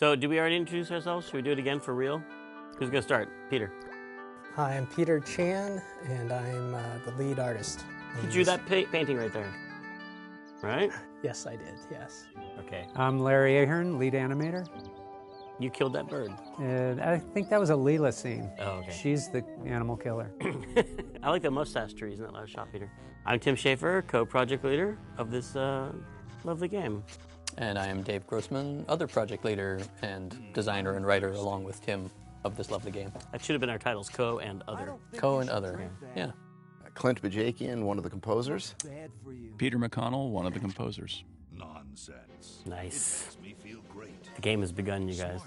So, did we already introduce ourselves? Should we do it again for real? Who's going to start? Peter. Hi, I'm Peter Chan, and I'm the lead artist. You drew that painting right there, right? Yes, I did, yes. Okay. I'm Larry Ahern, lead animator. You killed that bird. And I think that was a Leela scene. Oh, okay. She's the animal killer. I like the mustache trees in that last shot, Peter. I'm Tim Schafer, co-project leader of this lovely game. And I am Dave Grossman, other project leader and designer and writer, along with Tim, of this lovely game. That should have been our titles, co and other. Co and other, yeah. Clint Bajakian, one of the composers. Peter McConnell, one of the composers. Nonsense. Nice. The game has begun, you guys.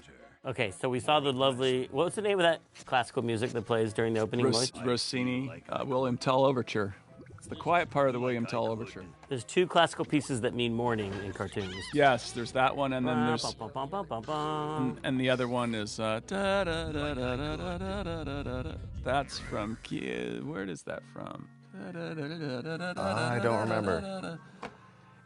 Okay, so we saw the lovely, what's the name of that classical music that plays during the opening voice? Rossini, William Tell Overture. It's the quiet part of the William Tell Overture. There's two classical pieces that mean morning in cartoons. Yes, there's that one, and then there's... And the other one is... That's from... Where is that from? I don't remember.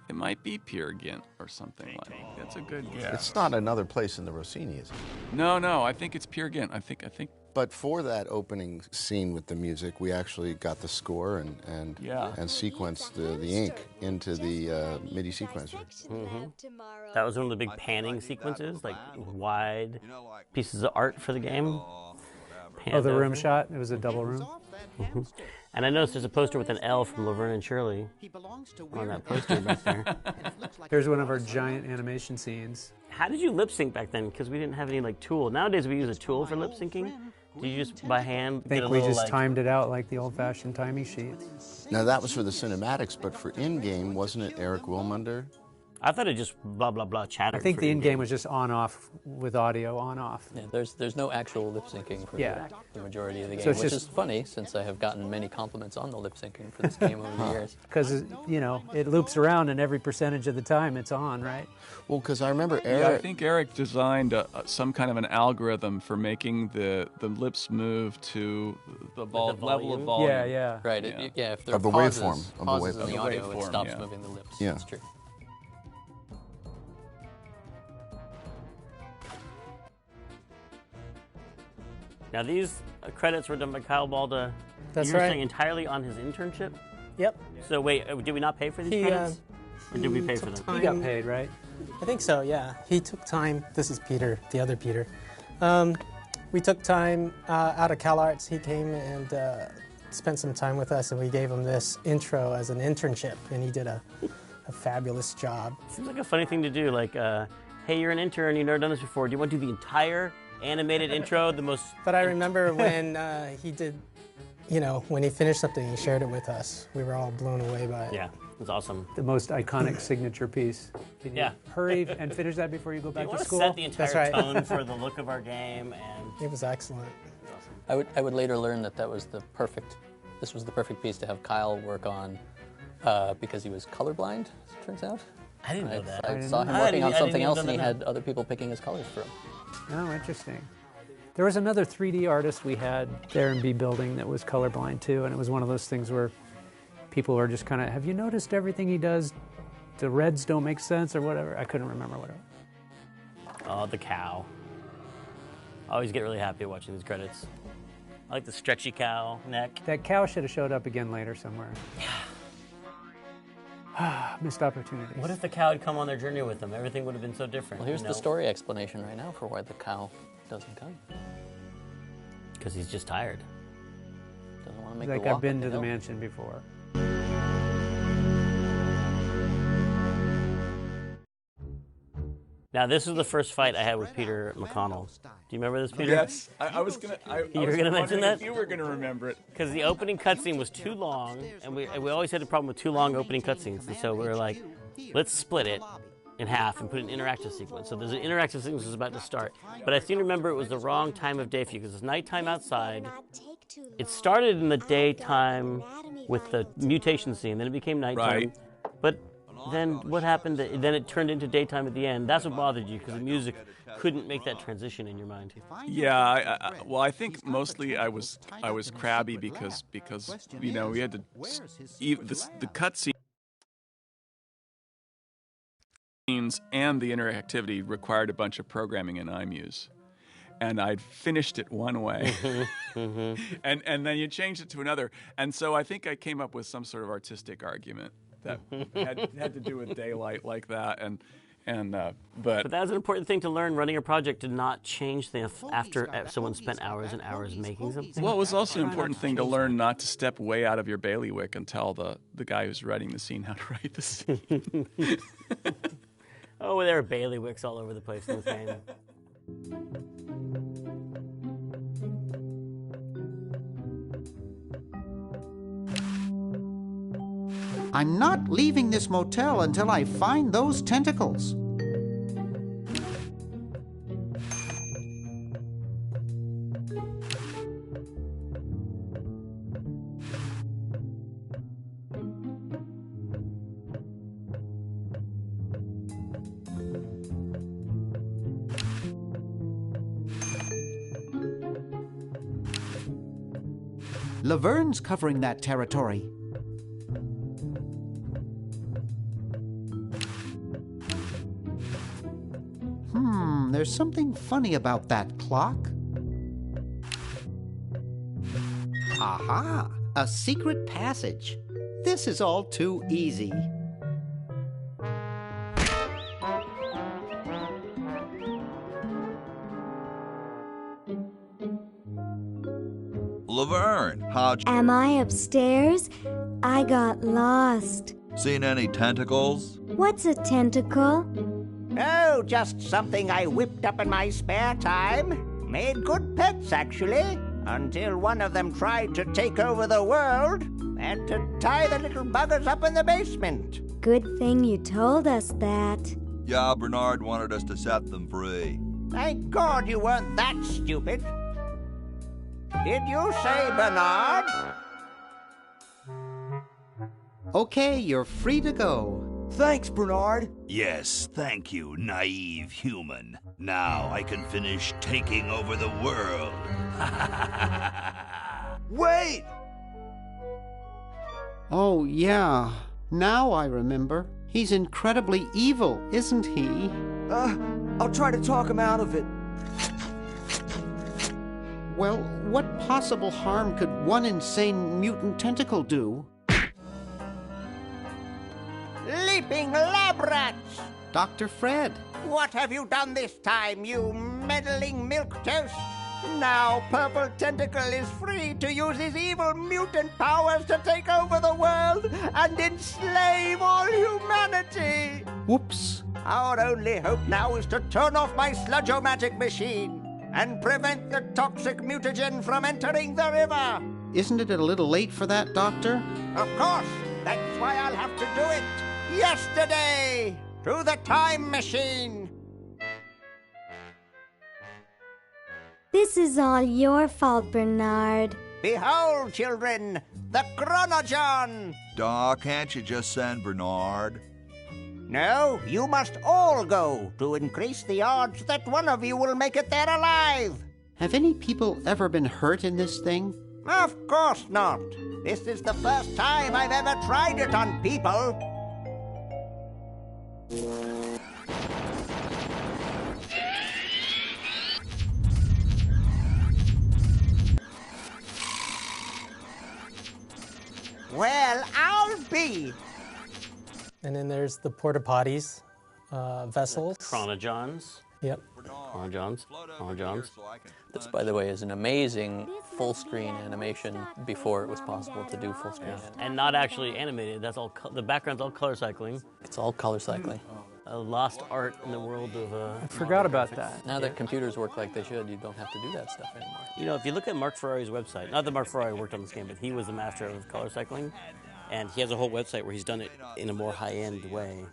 It might be Peer Gynt or something like that. That's a good guess. It's not another place in the Rossini, is it? No, I think it's Peer Gynt. I think. But for that opening scene with the music, we actually got the score and sequenced the ink into the MIDI sequencer. Mm-hmm. That was one of the big panning sequences, like wide pieces of art for the game. Oh, the room shot? It was a double room? Mm-hmm. And I noticed there's a poster with an L from Laverne and Shirley on that poster back there. Here's one of our giant animation scenes. How did you lip sync back then? Because we didn't have any tool. Nowadays we use a tool for lip syncing. Did you just by hand? I think we just timed it out like the old-fashioned timing sheet. Now that was for the cinematics, but for in-game, wasn't it Eric Wilmunder? I thought it just blah blah blah chatter. I think the in-game was just on-off with audio on-off. Yeah, there's no actual lip syncing for the majority of the game, so which is funny since I have gotten many compliments on the lip syncing for this game over the years. Because it loops around, and every percentage of the time it's on, right? Well, because I remember Eric. Yeah, I think Eric designed some kind of an algorithm for making the lips move to the level of volume. Yeah. Right. If there of the pauses, waveform. Pauses Of in the the audio, waveform, it stops moving the lips. Yeah. That's true. Now these credits were done by Kyle Balda. That's You're right. saying entirely on his internship? Yep. So wait, did we not pay for these credits? Or did we pay for them? He got paid, right? I think so, yeah. He took time. This is Peter, the other Peter. We took time out of CalArts. He came and spent some time with us, and we gave him this intro as an internship, and he did a fabulous job. Seems like a funny thing to do, like, hey, you're an intern, you've never done this before. Do you want to do the entire animated intro, the most... But I remember when he did, when he finished something, he shared it with us. We were all blown away by it. Yeah, it was awesome. The most iconic signature piece. Can you hurry and finish that before you go back to school? Set the entire tone for the look of our game, and... It was excellent. Awesome. I would later learn that this was the perfect piece to have Kyle work on because he was colorblind, as it turns out. I didn't know that. I saw him working on something else, and he had other people picking his colors for him. Oh, interesting. There was another 3D artist we had there in B Building that was colorblind too, and it was one of those things where people were just kind of, have you noticed everything he does? The reds don't make sense or whatever. I couldn't remember what it was. Oh, the cow. I always get really happy watching these credits. I like the stretchy cow neck. That cow should have showed up again later somewhere. Missed opportunities. What if the cow had come on their journey with them? Everything would have been so different. Well, here's the story explanation right now for why the cow doesn't come. Because he's just tired. Doesn't want to make Like the walk I've been up to the hill. mansion before. Now, this is the first fight I had with Peter McConnell. Do you remember this, Peter? Yes, I was gonna. You were gonna mention that? You were gonna remember it Because the opening cutscene was too long, and we always had a problem with too long opening cutscenes, and so we were like, let's split it in half and put an interactive sequence. So there's an interactive sequence that's about to start, but I seem to remember it was the wrong time of day for you because it's nighttime outside. It started in the daytime with the mutation scene, then it became nighttime. Right. But then what happened? Then it turned into daytime at the end. That's what bothered you because the music couldn't make that transition in your mind. Yeah, well, I think mostly I was crabby because we had to the cutscene. and the interactivity required a bunch of programming in iMuse. And I'd finished it one way, and then you changed it to another. And so I think I came up with some sort of artistic argument that had to do with daylight like that. But that was an important thing to learn running a project, to not change things after someone spent hours and hours making something. Well, it was also an important thing to learn not to step way out of your bailiwick and tell the guy who's writing the scene how to write the scene. Oh, there are bailiwicks all over the place in this game. I'm not leaving this motel until I find those tentacles. Laverne's covering that territory. There's something funny about that clock. Aha! A secret passage. This is all too easy. Laverne, how'd you... Am I upstairs? I got lost. Seen any tentacles? What's a tentacle? Oh, just something I whipped up in my spare time. Made good pets, actually, until one of them tried to take over the world and to tie the little buggers up in the basement. Good thing you told us that. Yeah, Bernard wanted us to set them free. Thank God you weren't that stupid. Did you say Bernard? Okay, you're free to go. Thanks, Bernard. Yes, thank you, naive human. Now I can finish taking over the world. Wait! Oh, yeah. Now I remember. He's incredibly evil, isn't he? I'll try to talk him out of it. Well, what possible harm could one insane mutant tentacle do? Leaping lab rats! Dr. Fred. What have you done this time, you meddling milquetoast? Now Purple Tentacle is free to use his evil mutant powers to take over the world and enslave all humanity! Whoops. Our only hope now is to turn off my sludge-o-magic machine and prevent the toxic mutagen from entering the river. Isn't it a little late for that, Doctor? Of course. That's why I'll have to do it yesterday through the time machine. This is all your fault, Bernard. Behold, children, the Chronogon. Doc, can't you just send Bernard? No, you must all go to increase the odds that one of you will make it there alive. Have any people ever been hurt in this thing? Of course not. This is the first time I've ever tried it on people. Well, I'll be. And then there's the porta potties, vessels. Chronogons. Yep. Chronogons. This, by the way, is an amazing full-screen animation before it was possible to do full-screen animation. And not actually animated. That's all. The background's all color cycling. It's all color cycling. A lost art in the world of. I forgot about that. Now that computers work like they should, you don't have to do that stuff anymore. You know, if you look at Mark Ferrari's website, not that Mark Ferrari worked on this game, but he was the master of color cycling, and he has a whole website where he's done it in a more high-end way.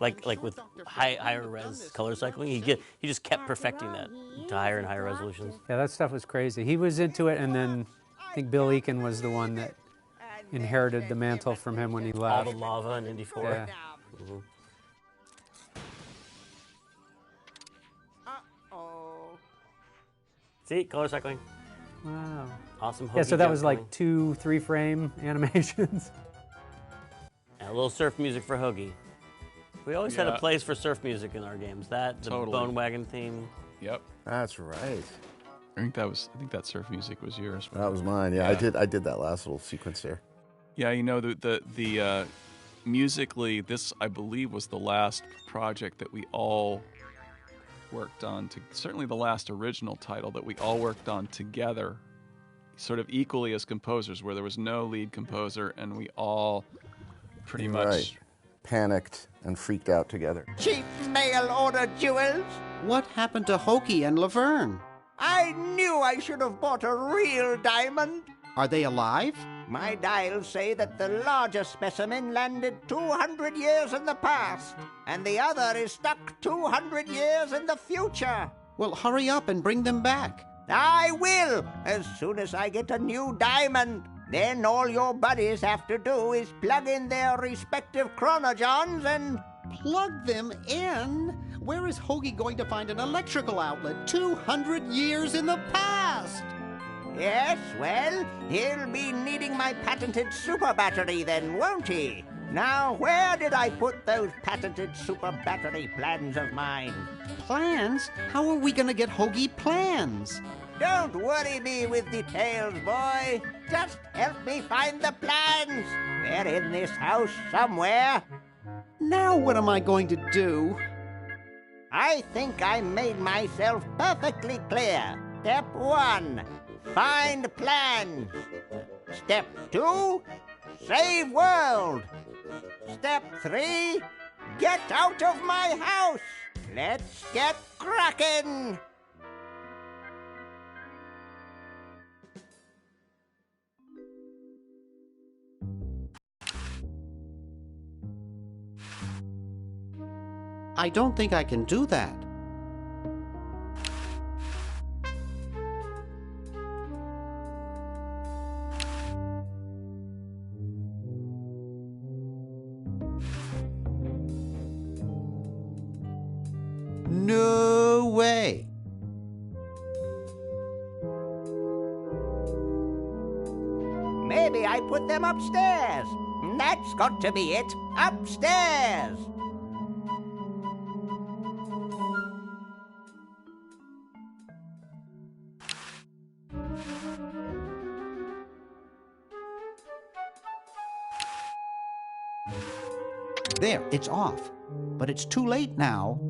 Like with higher res color cycling, he just kept perfecting that to higher and higher resolutions. Yeah, that stuff was crazy. He was into it, and then I think Bill Eakin was the one that inherited the mantle from him when he left. All the lava in Indy 4. Yeah. Mm-hmm. See, color cycling. Wow. Awesome. Yeah, so that was juggling. like 2-3 frame animations. And a little surf music for Hoagie. We always had a place for surf music in our games. That, the Bone Wagon theme. Yep. That's right. I think that surf music was yours. That was mine. Yeah, I did that last little sequence there. Yeah, you know, the musically, this I believe was the last project that we all worked on. Certainly the last original title that we all worked on together, sort of equally as composers, where there was no lead composer, and we all pretty much panicked and freaked out together. Cheap mail order jewels. What happened to Hokie and Laverne? I knew I should have bought a real diamond. Are they alive? My dials say that the larger specimen landed 200 years in the past, and the other is stuck 200 years in the future. Well, hurry up and bring them back. I will, as soon as I get a new diamond. Then all your buddies have to do is plug in their respective chronogens and... Plug them in? Where is Hoagie going to find an electrical outlet 200 years in the past? Yes, well, he'll be needing my patented super battery then, won't he? Now, where did I put those patented super battery plans of mine? Plans? How are we going to get Hoagie plans? Don't worry me with details, boy. Just help me find the plans. They're in this house somewhere. Now what am I going to do? I think I made myself perfectly clear. Step 1, find plans. Step 2, save world. Step 3, get out of my house. Let's get cracking. I don't think I can do that. No way. Maybe I put them upstairs. That's got to be it. Upstairs. There, it's off. But it's too late now.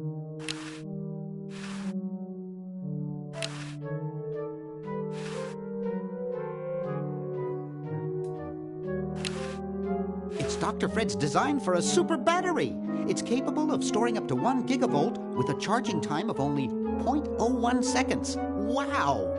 It's Dr. Fred's design for a super battery. It's capable of storing up to 1 gigavolt with a charging time of only 0.01 seconds. Wow!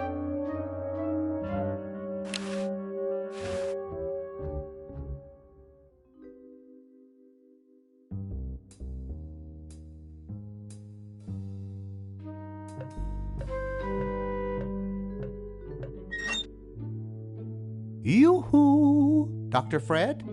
Yoo-hoo! Dr. Fred?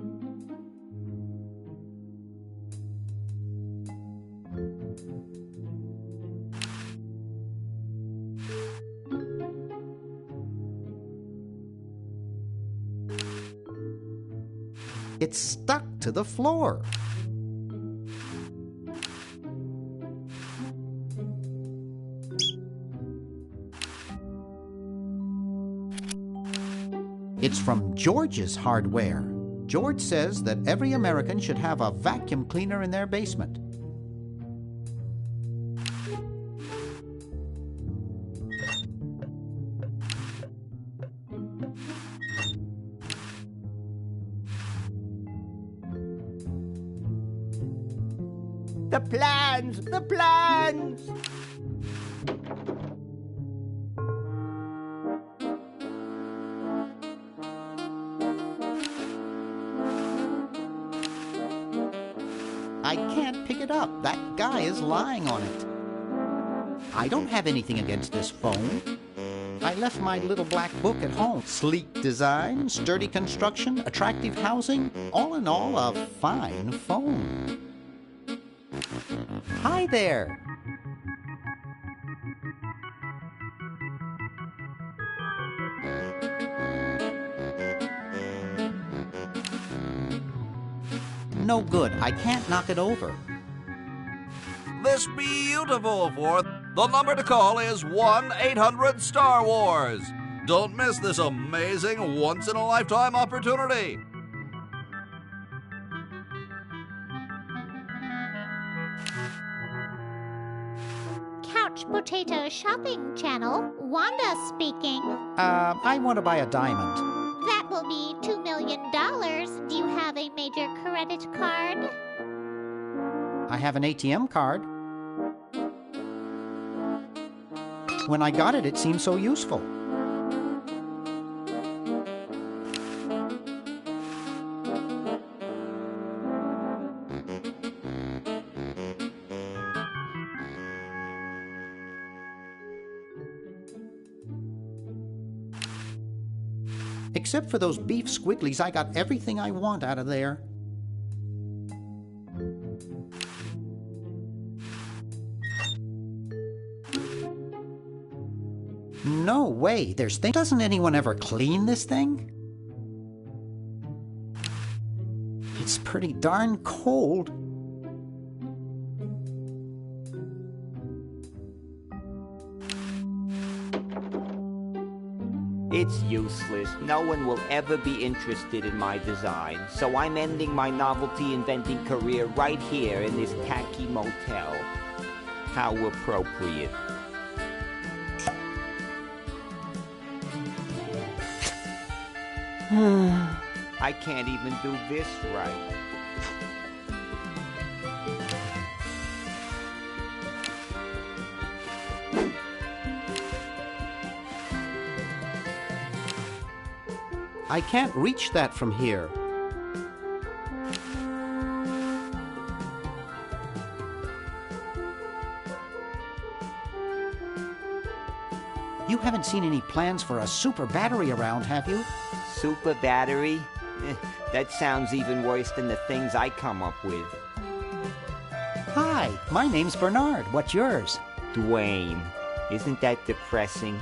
It's stuck to the floor. It's from George's Hardware. George says that every American should have a vacuum cleaner in their basement. The plans! The plans! I can't pick it up. That guy is lying on it. I don't have anything against this phone. I left my little black book at home. Sleek design, sturdy construction, attractive housing. All in all, a fine phone. Hi there. No good. I can't knock it over. this beautiful 4th, the number to call is 1-800-STAR-WARS. Don't miss this amazing once-in-a-lifetime opportunity. Couch Potato Shopping Channel, Wanda speaking. I want to buy a diamond. That will be $2 million. Do you have a major credit card? I have an ATM card. When I got it, it seemed so useful. Except for those beef squigglies, I got everything I want out of there. No way, there's things. Doesn't anyone ever clean this thing? It's pretty darn cold. It's useless. No one will ever be interested in my design, so I'm ending my novelty inventing career right here in this tacky motel. How appropriate. I can't even do this right. I can't reach that from here. You haven't seen any plans for a super battery around, have you? Super battery? That sounds even worse than the things I come up with. Hi, my name's Bernard. What's yours? Dwayne. Isn't that depressing?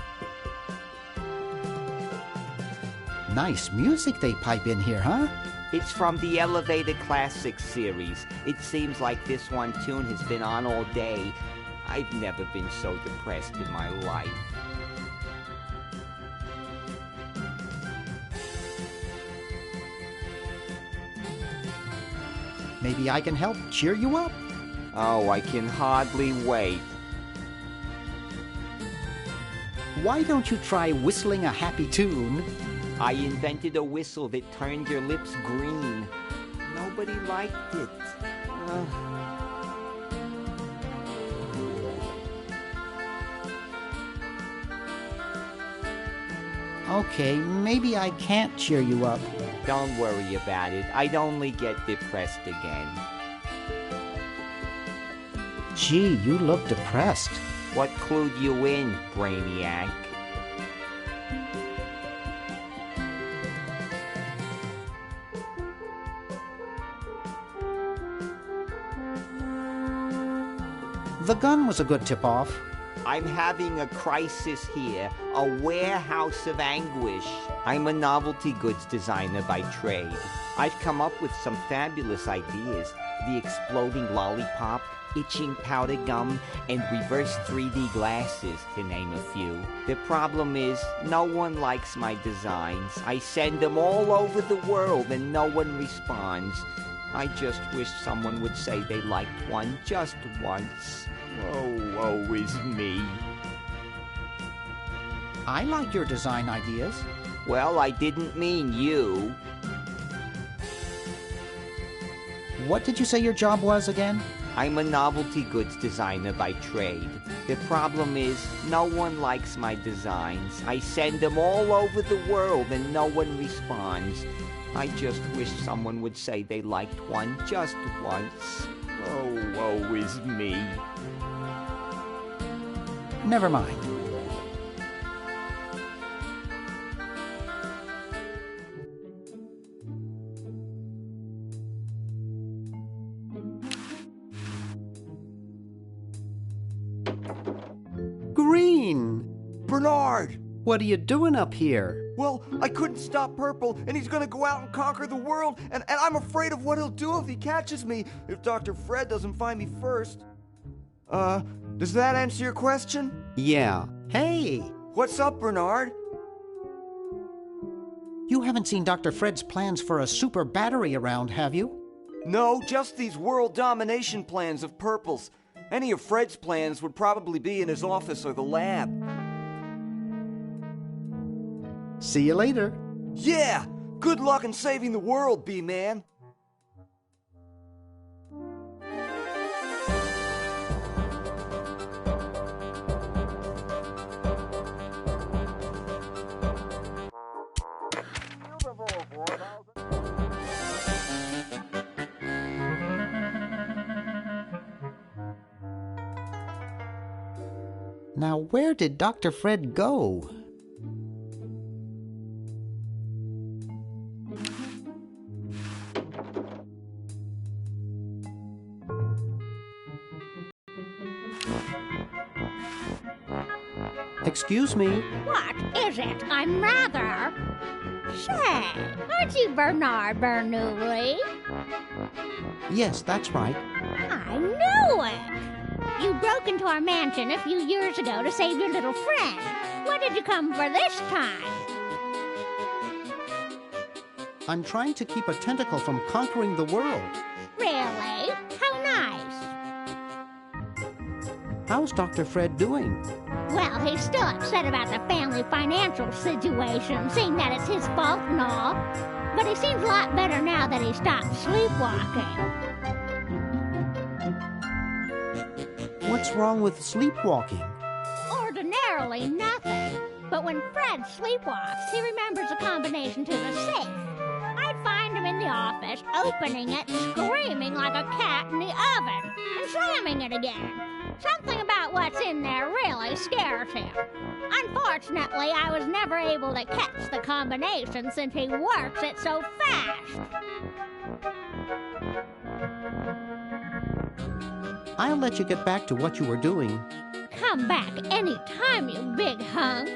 Nice music they pipe in here, huh? It's from the Elevator Classics series. It seems like this one tune has been on all day. I've never been so depressed in my life. Maybe I can help cheer you up. Oh, I can hardly wait. Why don't you try whistling a happy tune? I invented a whistle that turned your lips green. Nobody liked it. Okay, maybe I can't cheer you up. Don't worry about it. I'd only get depressed again. Gee, you look depressed. What clued you in, Brainiac? The gun was a good tip-off. I'm having a crisis here, a warehouse of anguish. I'm a novelty goods designer by trade. I've come up with some fabulous ideas. The exploding lollipop, itching powder gum, and reverse 3D glasses, to name a few. The problem is, no one likes my designs. I send them all over the world and no one responds. I just wish someone would say they liked one just once. Oh, woe is me. I like your design ideas. Well, I didn't mean you. What did you say your job was again? I'm a novelty goods designer by trade. The problem is, no one likes my designs. I send them all over the world and no one responds. I just wish someone would say they liked one just once. Oh, woe is me. Never mind. Green! Bernard! What are you doing up here? Well, I couldn't stop Purple, and he's gonna go out and conquer the world, and I'm afraid of what he'll do if he catches me, if Dr. Fred doesn't find me first. Does that answer your question? Yeah. Hey! What's up, Bernard? You haven't seen Dr. Fred's plans for a super battery around, have you? No, just these world domination plans of Purple's. Any of Fred's plans would probably be in his office or the lab. See you later. Yeah! Good luck in saving the world, B-Man. Now, where did Dr. Fred go? Excuse me? What is it? I'm rather... Say, aren't you Bernard Bernoulli? Yes, that's right. I knew it! You broke into our mansion a few years ago to save your little friend. What did you come for this time? I'm trying to keep a tentacle from conquering the world. Really? How nice. How's Dr. Fred doing? Well, he's still upset about the family financial situation, seeing that it's his fault and all. But he seems a lot better now that he stopped sleepwalking. What's wrong with sleepwalking? Ordinarily nothing. But when Fred sleepwalks, he remembers a combination to the safe. I'd find him in the office, opening it, screaming like a cat in the oven, and slamming it again. Something about what's in there really scares him. Unfortunately, I was never able to catch the combination since he works it so fast. I'll let you get back to what you were doing. Come back anytime, you big hunk.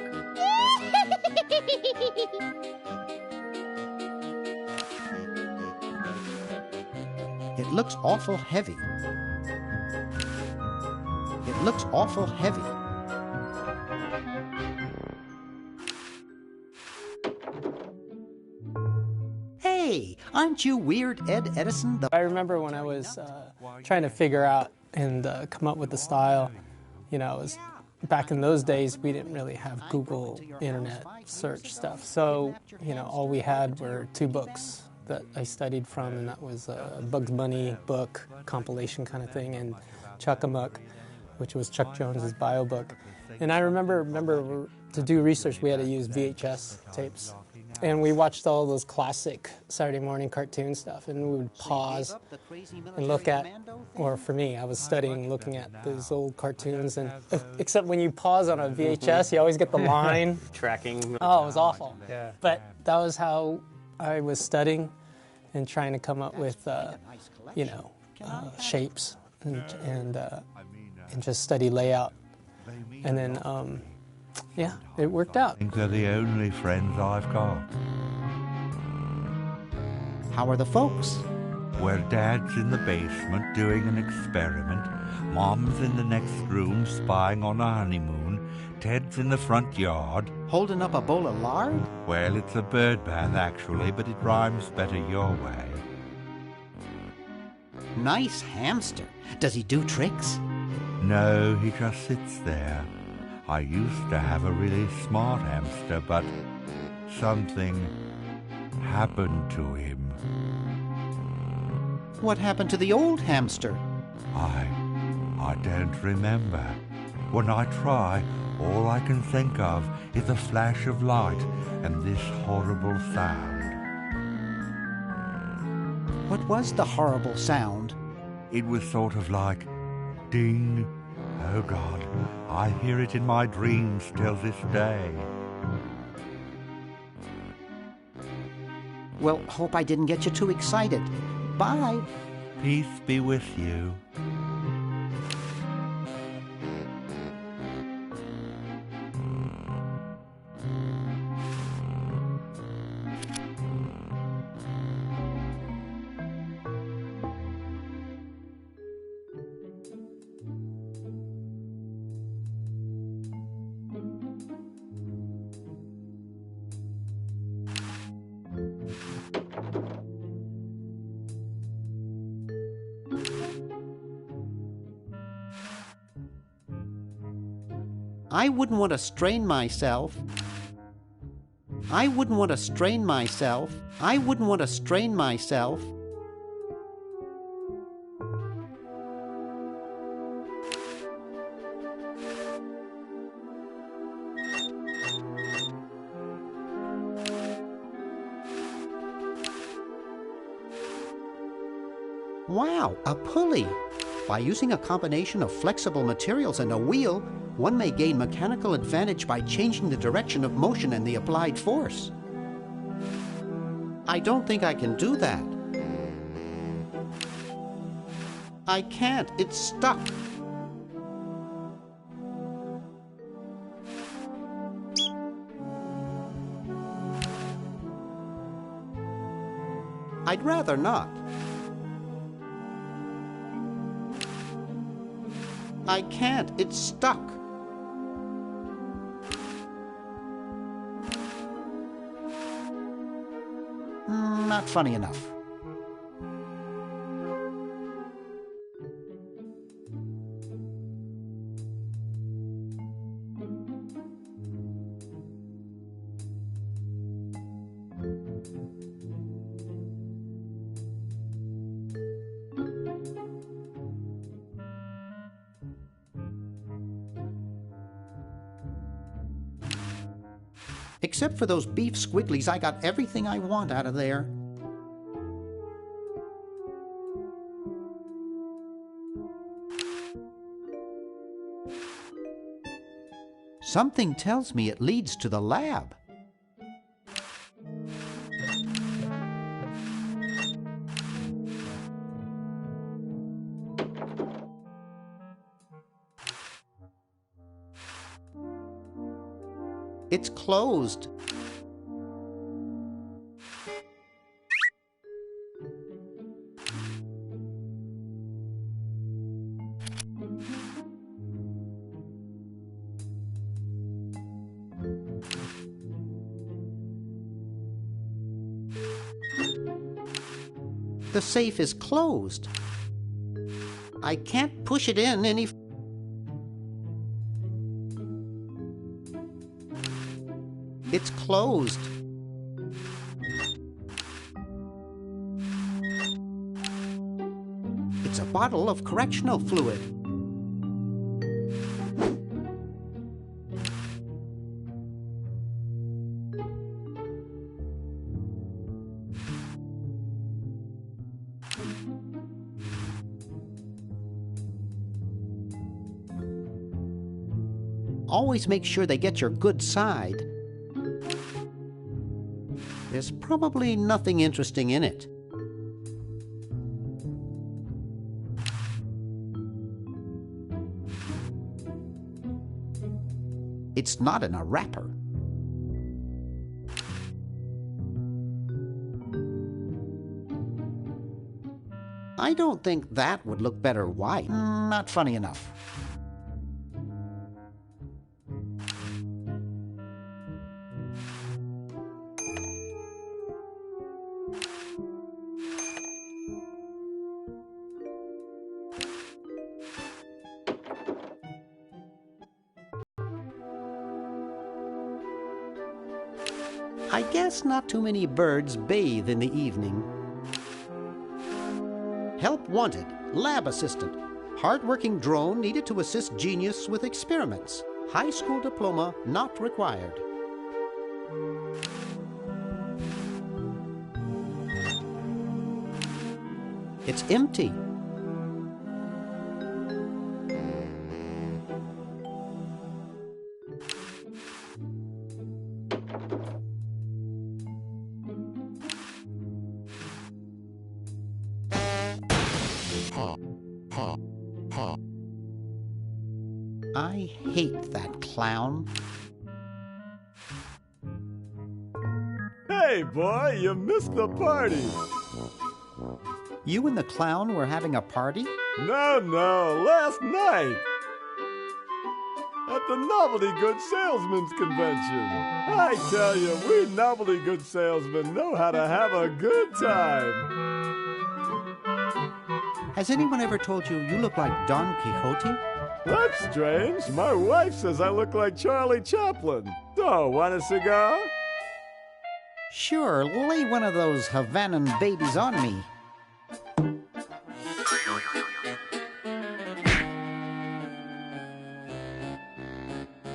It looks awful heavy. It looks awful heavy. Hey, aren't you Weird Ed Edison? I remember when I was trying to figure out and come up with the style, you know, it was back in those days we didn't really have Google internet search stuff. So, you know, all we had were 2 books that I studied from, and that was a Bugs Bunny book, compilation kind of thing, and Chuck-a-Muck, which was Chuck Jones's bio book. And I remember to do research we had to use VHS tapes. And we watched all those classic Saturday morning cartoon stuff, and we would pause and look at, or for me, I was studying looking at those old cartoons, and except when you pause on a VHS, you always get the line. Tracking. Oh, it was awful. Yeah. But that was how I was studying and trying to come up with, you know, shapes and just study layout. And then, yeah, it worked out. I think they're the only friends I've got. How are the folks? Well, Dad's in the basement doing an experiment. Mom's in the next room spying on a honeymoon. Ted's in the front yard. Holding up a bowl of lard? Well, it's a bird bath, actually, but it rhymes better your way. Nice hamster. Does he do tricks? No, he just sits there. I used to have a really smart hamster, but something happened to him. What happened to the old hamster? I don't remember. When I try, all I can think of is a flash of light and this horrible sound. What was the horrible sound? It was sort of like ding. Oh God, I hear it in my dreams till this day. Well, hope I didn't get you too excited. Bye. Peace be with you. I wouldn't want to strain myself. I wouldn't want to strain myself. I wouldn't want to strain myself. Wow, a pulley! By using a combination of flexible materials and a wheel, one may gain mechanical advantage by changing the direction of motion and the applied force. I don't think I can do that. I can't, it's stuck. I'd rather not. I can't, it's stuck. Not funny enough. Except for those beef squigglies, I got everything I want out of there. Something tells me it leads to the lab. It's closed. The safe is closed. I can't push it in any... It's closed. It's a bottle of correctional fluid. Always make sure they get your good side. There's probably nothing interesting in it. It's not in a wrapper. I don't think that would look better white. Not funny enough. I guess not too many birds bathe in the evening. Help wanted. Lab assistant. Hard-working drone needed to assist genius with experiments. High school diploma not required. It's empty. I hate that clown. Hey, boy, you missed the party. You and the clown were having a party? No, last night. At the Novelty Good Salesmen's Convention. I tell you, we Novelty Good Salesmen know how to have a good time. Has anyone ever told you you look like Don Quixote? That's strange. My wife says I look like Charlie Chaplin. Oh, want a cigar? Sure, lay one of those Havanan babies on me.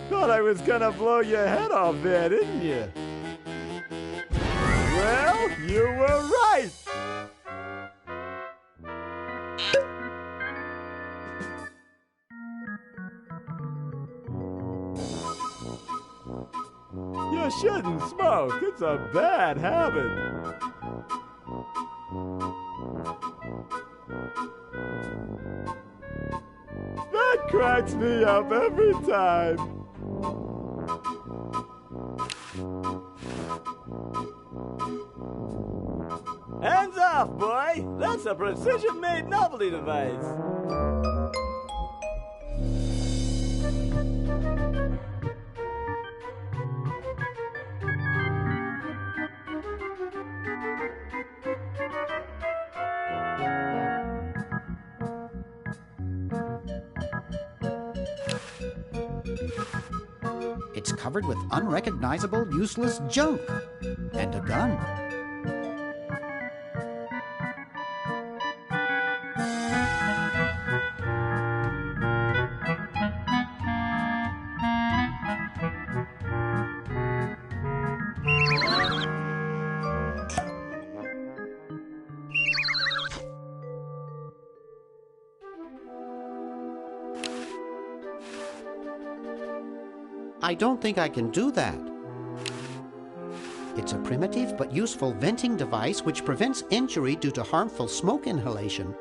Thought I was gonna blow your head off there, didn't you? Well, you were right. You shouldn't smoke. It's a bad habit. That cracks me up every time. Hands off, boy! That's a precision-made novelty device. It's covered with unrecognizable, useless junk. And a gun. I don't think I can do that. It's a primitive but useful venting device which prevents injury due to harmful smoke inhalation.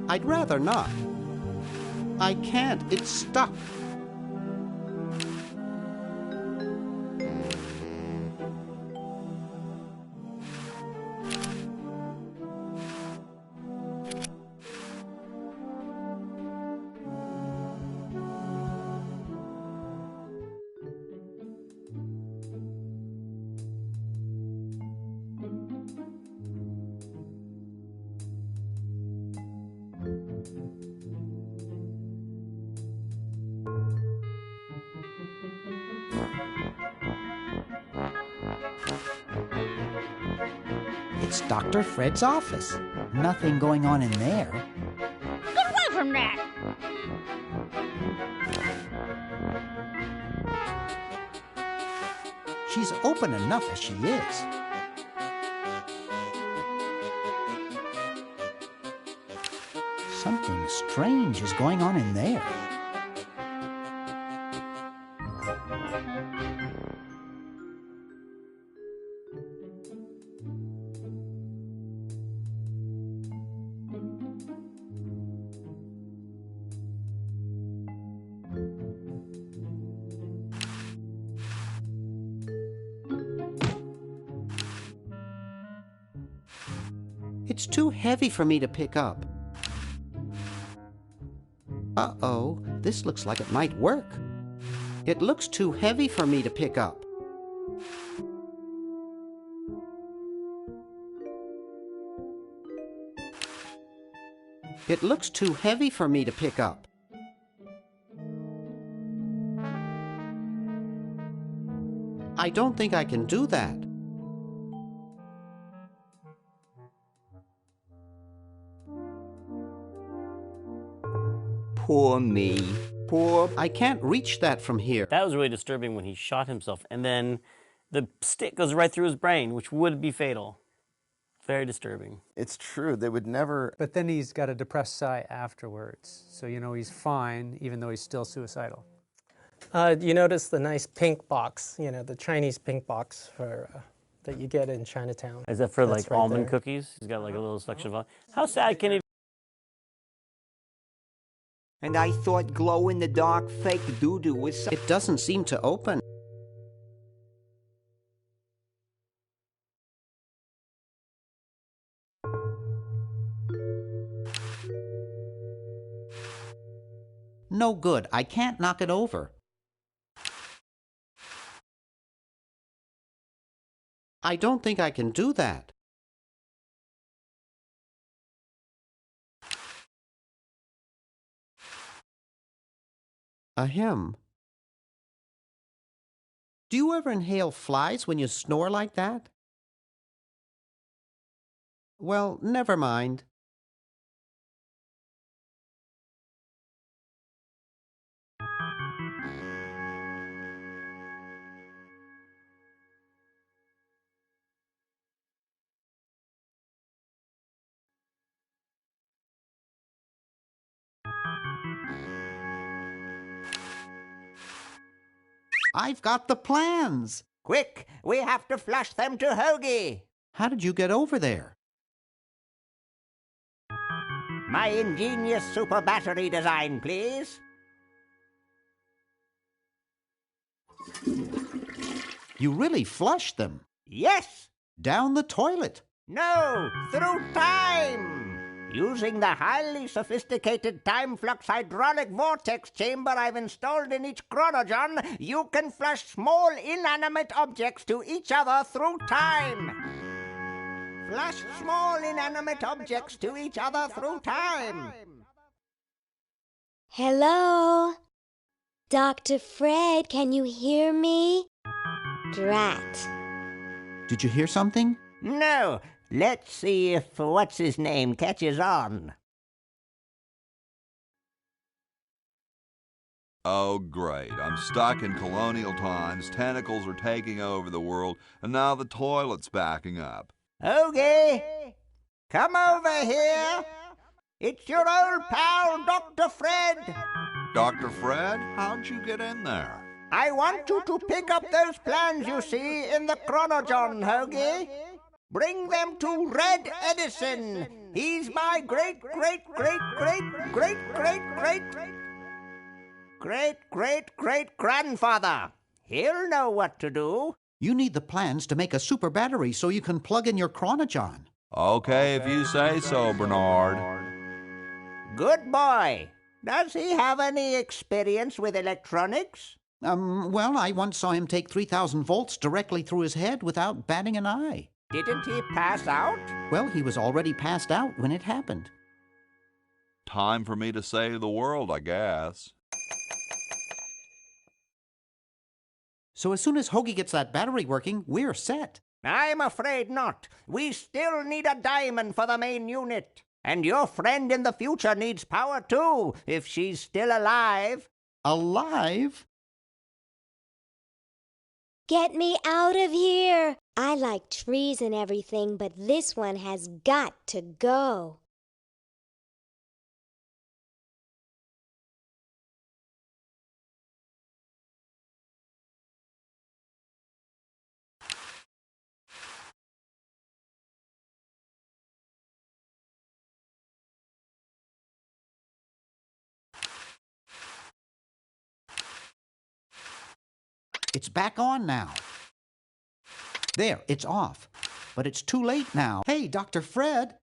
I'd rather not. I can't. It's stuck. It's Dr. Fred's office. Nothing going on in there. Get away from that! She's open enough as she is. Something strange is going on in there. It's too heavy for me to pick up. Uh-oh, this looks like it might work. It looks too heavy for me to pick up. It looks too heavy for me to pick up. I don't think I can do that. Poor me. Poor... I can't reach that from here. That was really disturbing when he shot himself, and then the stick goes right through his brain, which would be fatal. Very disturbing. It's true. They would never... But then he's got a depressed sigh afterwards. So, you know, he's fine, even though he's still suicidal. You notice the nice pink box, you know, the Chinese pink box for that you get in Chinatown. Is that for That's like right almond there. cookies? He's got like a little section of... How sad can it be? And I thought glow-in-the-dark fake doo-doo was... It doesn't seem to open. No good. I can't knock it over. I don't think I can do that. A hymn. Do you ever inhale flies when you snore like that? Well, never mind. I've got the plans. Quick, we have to flush them to Hoagie. How did you get over there? My ingenious super battery design, please. You really flushed them? Yes. Down the toilet? No, through time. Using the highly sophisticated time flux hydraulic vortex chamber I've installed in each chronogon, you can flush small inanimate objects to each other through time. Flush small inanimate objects to each other through time. Hello? Dr. Fred, can you hear me? Drat. Did you hear something? No. Let's see if what's-his-name catches on. Oh, great. I'm stuck in colonial times, tentacles are taking over the world, and now the toilet's backing up. Hoagie, come over here. It's your old pal, Dr. Fred. Dr. Fred, how'd you get in there? I want you to pick up those plans you see in the chronogon, Hoagie. Bring them to Red Edison. He's my great-great-great-great-great-great-great-great-grandfather. He'll know what to do. You need the plans to make a super battery so you can plug in your chronogon. Okay, if you say so, Bernard. Good boy. Does he have any experience with electronics? Well, I once saw him take 3,000 volts directly through his head without batting an eye. Didn't he pass out? Well, he was already passed out when it happened. Time for me to save the world, I guess. So as soon as Hoagie gets that battery working, we're set. I'm afraid not. We still need a diamond for the main unit. And your friend in the future needs power too, if she's still alive. Alive? Get me out of here! I like trees and everything, but this one has got to go. It's back on now. There, it's off. But it's too late now. Hey, Dr. Fred.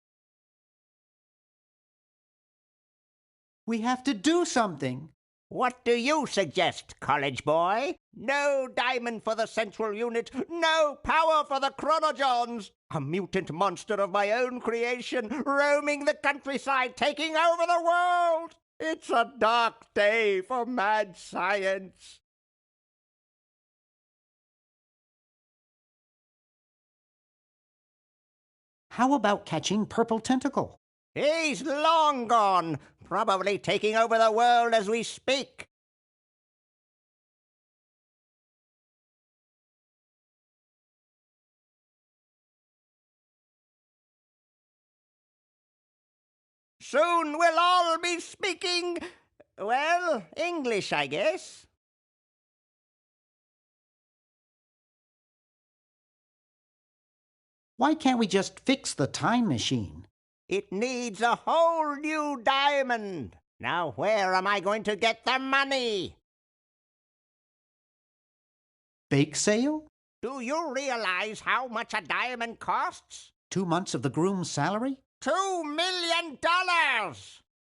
We have to do something. What do you suggest, college boy? No diamond for the central unit, no power for the chronogons. A mutant monster of my own creation, roaming the countryside, taking over the world. It's a dark day for mad science. How about catching Purple Tentacle? He's long gone, probably taking over the world as we speak. Soon we'll all be speaking, well, English, I guess. Why can't we just fix the time machine? It needs a whole new diamond. Now where am I going to get the money? Bake sale? Do you realize how much a diamond costs? 2 months of the groom's salary? $2 million!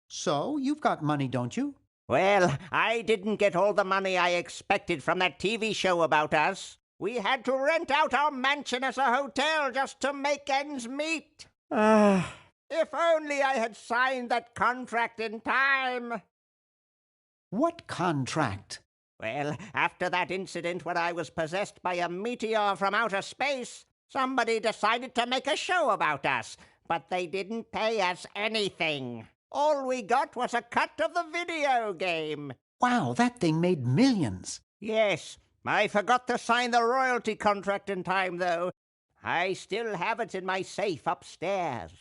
So, you've got money, don't you? Well, I didn't get all the money I expected from that TV show about us. We had to rent out our mansion as a hotel just to make ends meet. If only I had signed that contract in time. What contract? Well, after that incident when I was possessed by a meteor from outer space, somebody decided to make a show about us, but they didn't pay us anything. All we got was a cut of the video game. Wow, that thing made millions. Yes, I forgot to sign the royalty contract in time, though. I still have it in my safe upstairs.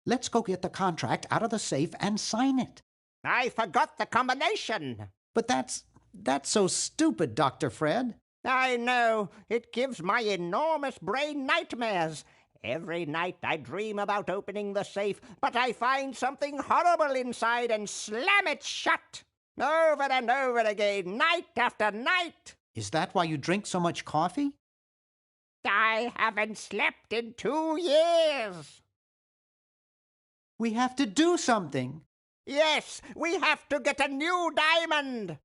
Let's go get the contract out of the safe and sign it. I forgot the combination. But that's so stupid, Dr. Fred. I know. It gives my enormous brain nightmares. Every night I dream about opening the safe, but I find something horrible inside and slam it shut. Over and over again, night after night. Is that why you drink so much coffee? I haven't slept in 2 years. We have to do something. Yes, we have to get a new diamond.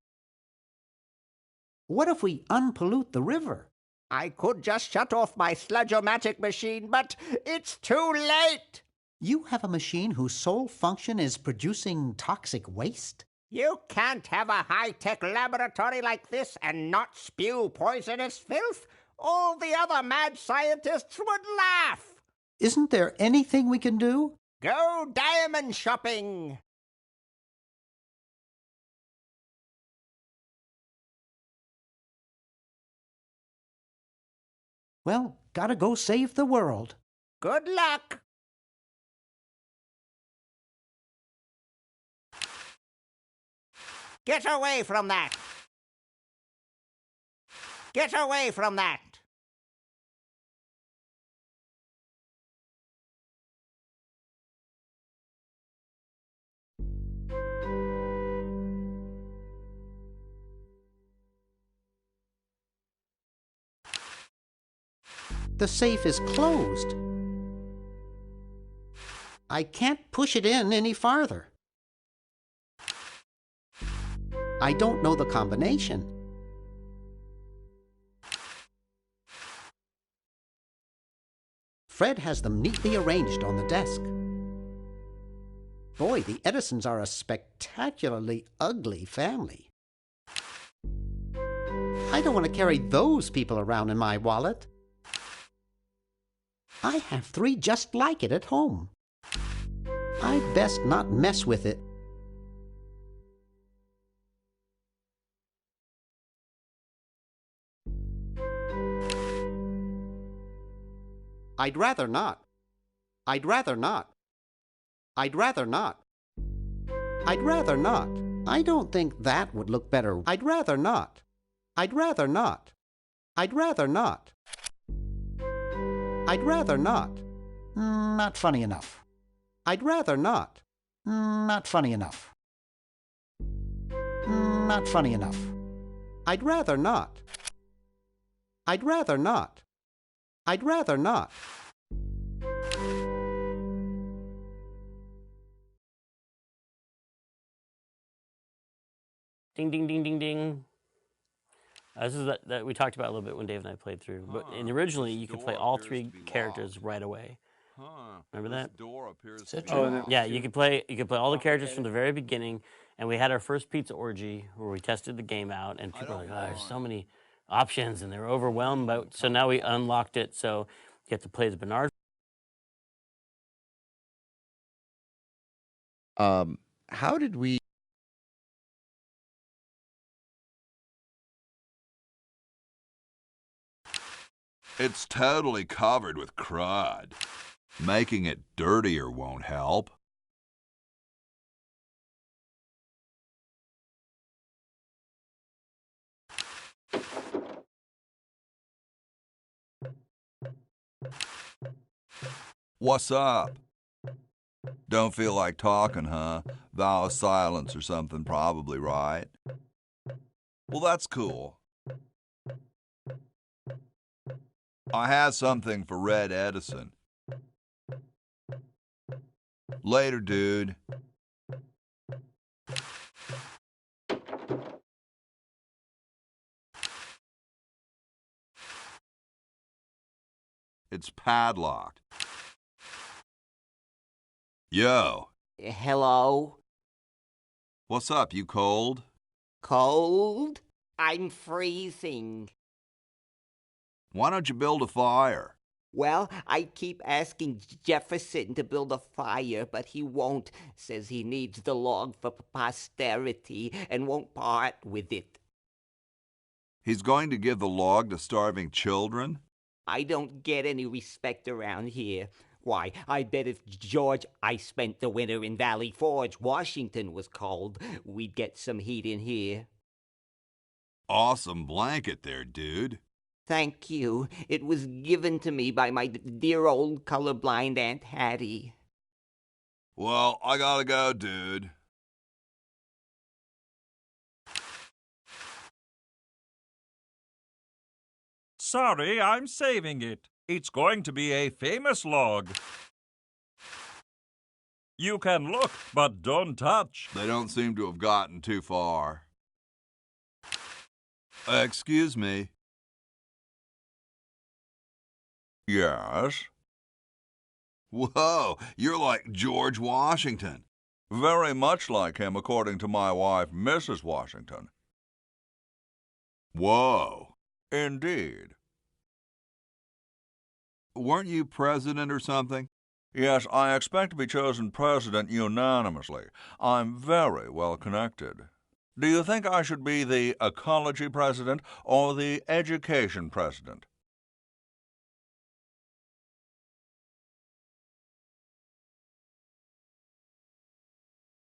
What if we unpollute the river? I could just shut off my sludge-o-matic machine, but it's too late. You have a machine whose sole function is producing toxic waste? You can't have a high-tech laboratory like this and not spew poisonous filth. All the other mad scientists would laugh. Isn't there anything we can do? Go diamond shopping. Well, gotta go save the world. Good luck. Get away from that. Get away from that. The safe is closed. I can't push it in any farther. I don't know the combination. Fred has them neatly arranged on the desk. Boy, the Edisons are a spectacularly ugly family. I don't want to carry those people around in my wallet. I have 3 just like it at home. I'd best not mess with it. I'd rather not. I'd rather not. I'd rather not. I'd rather not. I don't think that would look better. I'd rather not. I'd rather not. I'd rather not. I'd rather not. Not funny enough. I'd rather not. Not funny enough. Not funny enough. I'd rather not. I'd rather not. I'd rather not. Ding, ding, ding, ding, ding. This is that we talked about a little bit when Dave and I played through. But and originally, you could play all 3 characters right away. Remember that? Yeah, you could play all the characters from the very beginning. And we had our first pizza orgy where we tested the game out, and people were like, "Oh, there's so many options," and they were overwhelmed. So now we unlocked it, so you have to play as Bernard. How did we? It's totally covered with crud. Making it dirtier won't help. What's up? Don't feel like talking, huh? Vow of silence or something, probably, right? Well, that's cool. I have something for Red Edison. Later, dude. It's padlocked. Yo. Hello? What's up, you cold? Cold? I'm freezing. Why don't you build a fire? Well, I keep asking Jefferson to build a fire, but he won't. Says he needs the log for posterity and won't part with it. He's going to give the log to starving children? I don't get any respect around here. Why, I bet if George I spent the winter in Valley Forge, Washington was cold, we'd get some heat in here. Awesome blanket there, dude. Thank you. It was given to me by my dear old colorblind Aunt Hattie. Well, I gotta go, dude. Sorry, I'm saving it. It's going to be a famous log. You can look, but don't touch. They don't seem to have gotten too far. Excuse me. Yes? Whoa, you're like George Washington. Very much like him, according to my wife, Mrs. Washington. Whoa. Indeed. Weren't you president or something? Yes, I expect to be chosen president unanimously. I'm very well connected. Do you think I should be the ecology president or the education president?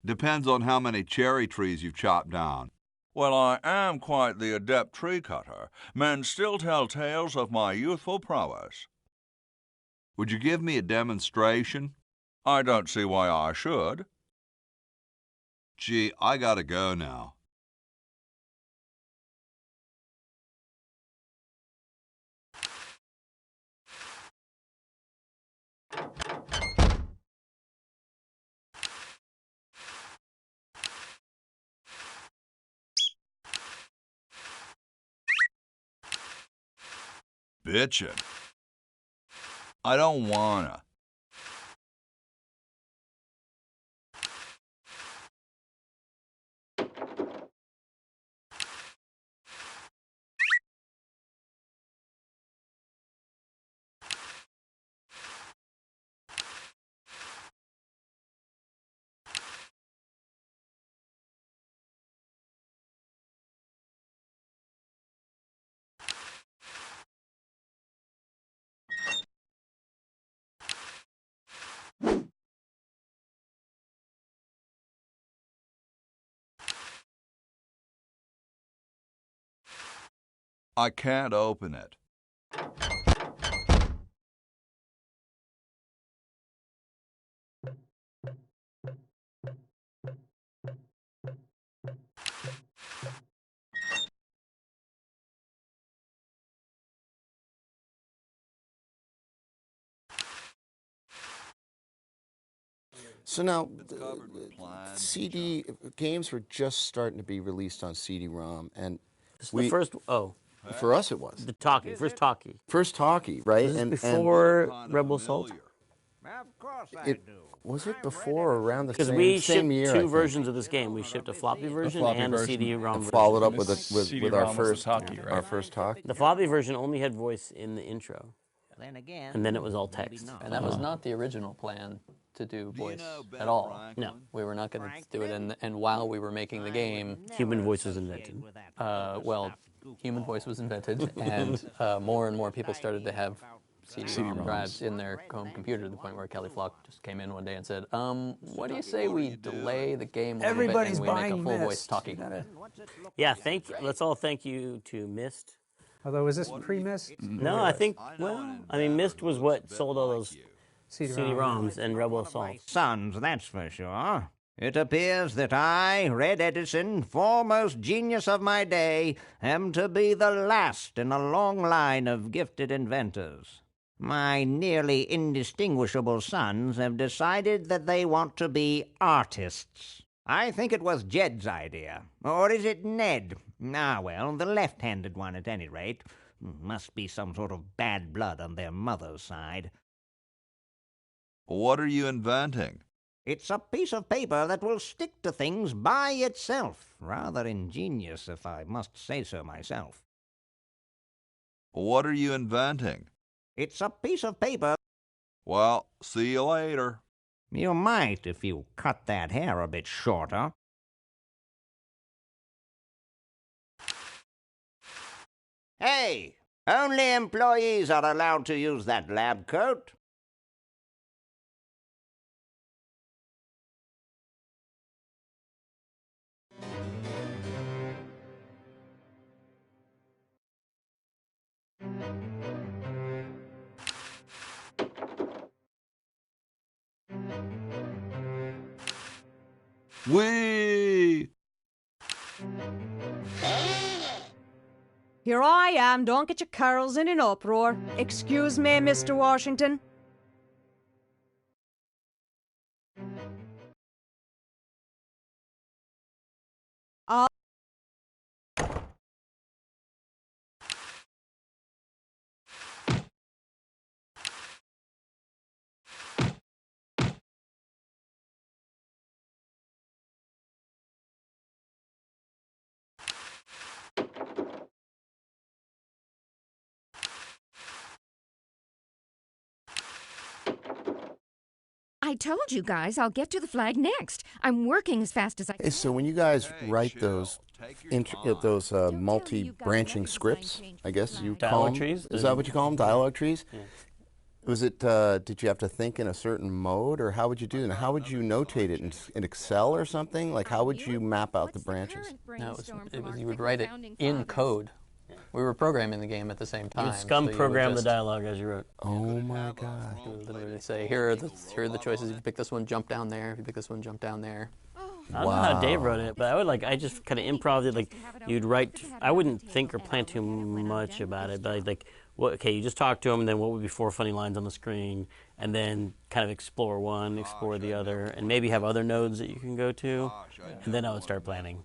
Depends on how many cherry trees you've chopped down. Well, I am quite the adept tree cutter. Men still tell tales of my youthful prowess. Would you give me a demonstration? I don't see why I should. Gee, I gotta go now. Bitchin'. I don't wanna. I can't open it. So now, CD games were just starting to be released on CD-ROM, and the first. Oh, for us it was the talkie. First talkie. First talkie, right? This is before Rebel Assault. Was it before or around the Because we same year? shipped two versions of this game. We shipped a floppy version and a CD-ROM version. Followed up with our first talkie, right? Our first talkie. The floppy version only had voice in the intro, and then it was all text. And that was not the original plan to do voice at all. No. We were not going to do it, and while we were making the game... Human voice was invented. Well, human voice was invented, and more and more people started to have CD-ROM drives in their home computer to the point where Kelly Flock just came in one day and said, what do you say we delay the game a little bit and we make a full voice talkie? Yeah, let's all thank you to Myst. Although, was this pre-Myst? No, I think, Myst was what sold all those CD-ROMs and Rebel Assault. Sons, that's for sure. It appears that I, Red Edison, foremost genius of my day, am to be the last in a long line of gifted inventors. My nearly indistinguishable sons have decided that they want to be artists. I think it was Jed's idea. Or is it Ned? Ah, well, the left-handed one at any rate. Must be some sort of bad blood on their mother's side. What are you inventing? It's a piece of paper that will stick to things by itself. Rather ingenious, if I must say so myself. What are you inventing? It's a piece of paper. Well, see you later. You might if you cut that hair a bit shorter. Hey! Only employees are allowed to use that lab coat. Whee! Here I am, don't get your curls in an uproar. Excuse me, Mr. Washington. I told you guys I'll get to the flag next. I'm working as fast as I can. Hey, so when you guys write those multi-branching scripts, I guess you call Dialogue them, trees? is that what you call them, dialogue trees? Yeah. Was it, did you have to think in a certain mode, or how would you do it? How would you notate it in Excel or something? Like, how would you map out the branches? No, you would write it in code. We were programming the game at the same time. You would scum program the dialogue as you wrote. Oh my God. You would literally say, here are the choices. If you pick this one, jump down there. If you pick this one, jump down there. I don't know how Dave wrote it, but I just kind of improv it. Like, you'd write, I wouldn't think or plan too much about it, but okay, you just talk to him, and then what would be 4 funny lines on the screen, and then kind of explore one, explore the other, and maybe have other nodes that you can go to, and then I would start planning.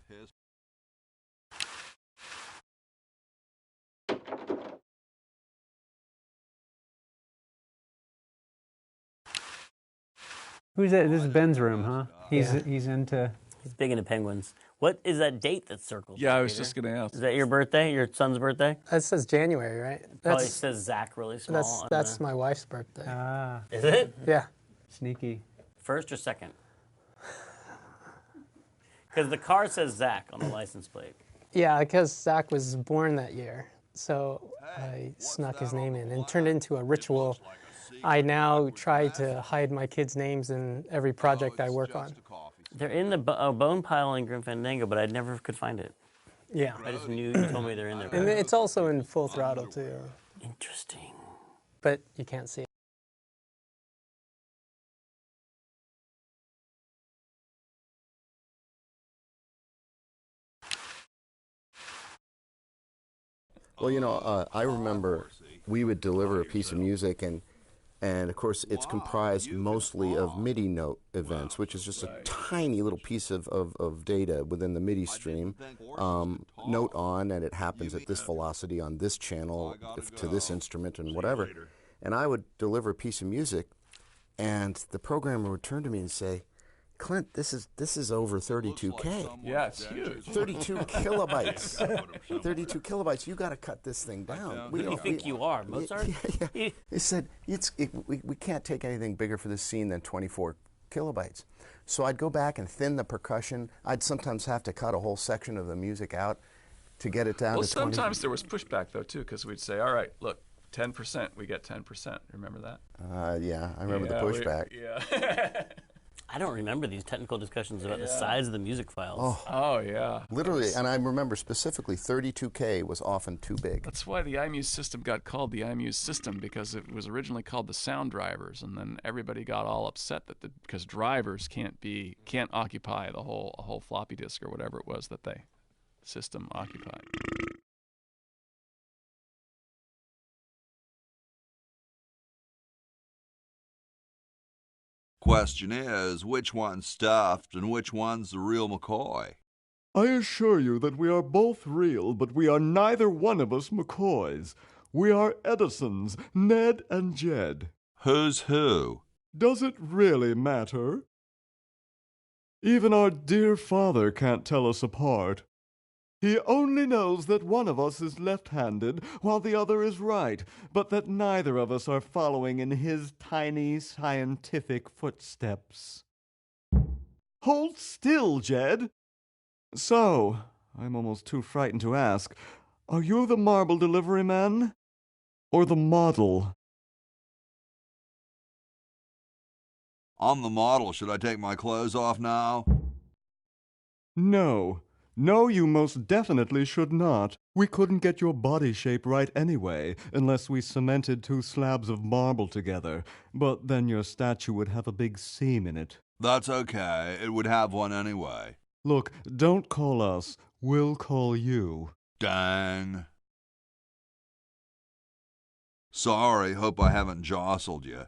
Who's that? This is Ben's room, huh? He's into... He's big into penguins. What is that date that's circled? Yeah, I was just going to ask. Is that your birthday, your son's birthday? That says January, right? Probably says Zach really small. That's my wife's birthday. Ah. Is it? Yeah. Sneaky. First or second? Because the car says Zach on the license plate. Yeah, because Zach was born that year. So I snuck his name in and turned it into a ritual. I now try to hide my kids' names in every project I work on. They're in the bone pile in Grim Fandango, but I never could find it. Yeah. I just knew you told me they're in there. And it's also in Full Throttle, too. Interesting. But you can't see it. Well, you know, I remember we would deliver a piece of music, and of course it's comprised mostly of MIDI note events, which is just a tiny little piece of data within the MIDI stream. Note on, and it happens at this velocity on this channel to this instrument and whatever. And I would deliver a piece of music, and the programmer would turn to me and say, Clint, this is over 32K. Yeah, it's huge. 32 kilobytes. 32 kilobytes. You got to cut this thing down. Who do you think you are, Mozart? Yeah. He said, we can't take anything bigger for this scene than 24 kilobytes. So I'd go back and thin the percussion. I'd sometimes have to cut a whole section of the music out to get it down to 20. Well, sometimes there was pushback, though, too, because we'd say, all right, look, 10%, we get 10%. Remember that? Yeah, I remember the pushback. Yeah. I don't remember these technical discussions about the size of the music files. Oh, yeah. Literally, and I remember specifically 32K was often too big. That's why the iMuse system got called the iMuse system, because it was originally called the sound drivers, and then everybody got all upset because drivers can't occupy a whole floppy disk or whatever it was that the system occupied. Question is, which one's stuffed and which one's the real McCoy? I assure you that we are both real, but we are neither one of us McCoys. We are Edisons, Ned and Jed. Who's who? Does it really matter? Even our dear father can't tell us apart. He only knows that one of us is left-handed while the other is right, but that neither of us are following in his tiny scientific footsteps. Hold still, Jed! So, I'm almost too frightened to ask, are you the marble delivery man? Or the model? I'm the model. Should I take my clothes off now? No. No, you most definitely should not. We couldn't get your body shape right anyway, unless we cemented 2 slabs of marble together. But then your statue would have a big seam in it. That's okay. It would have one anyway. Look, don't call us. We'll call you. Dang. Sorry, hope I haven't jostled you.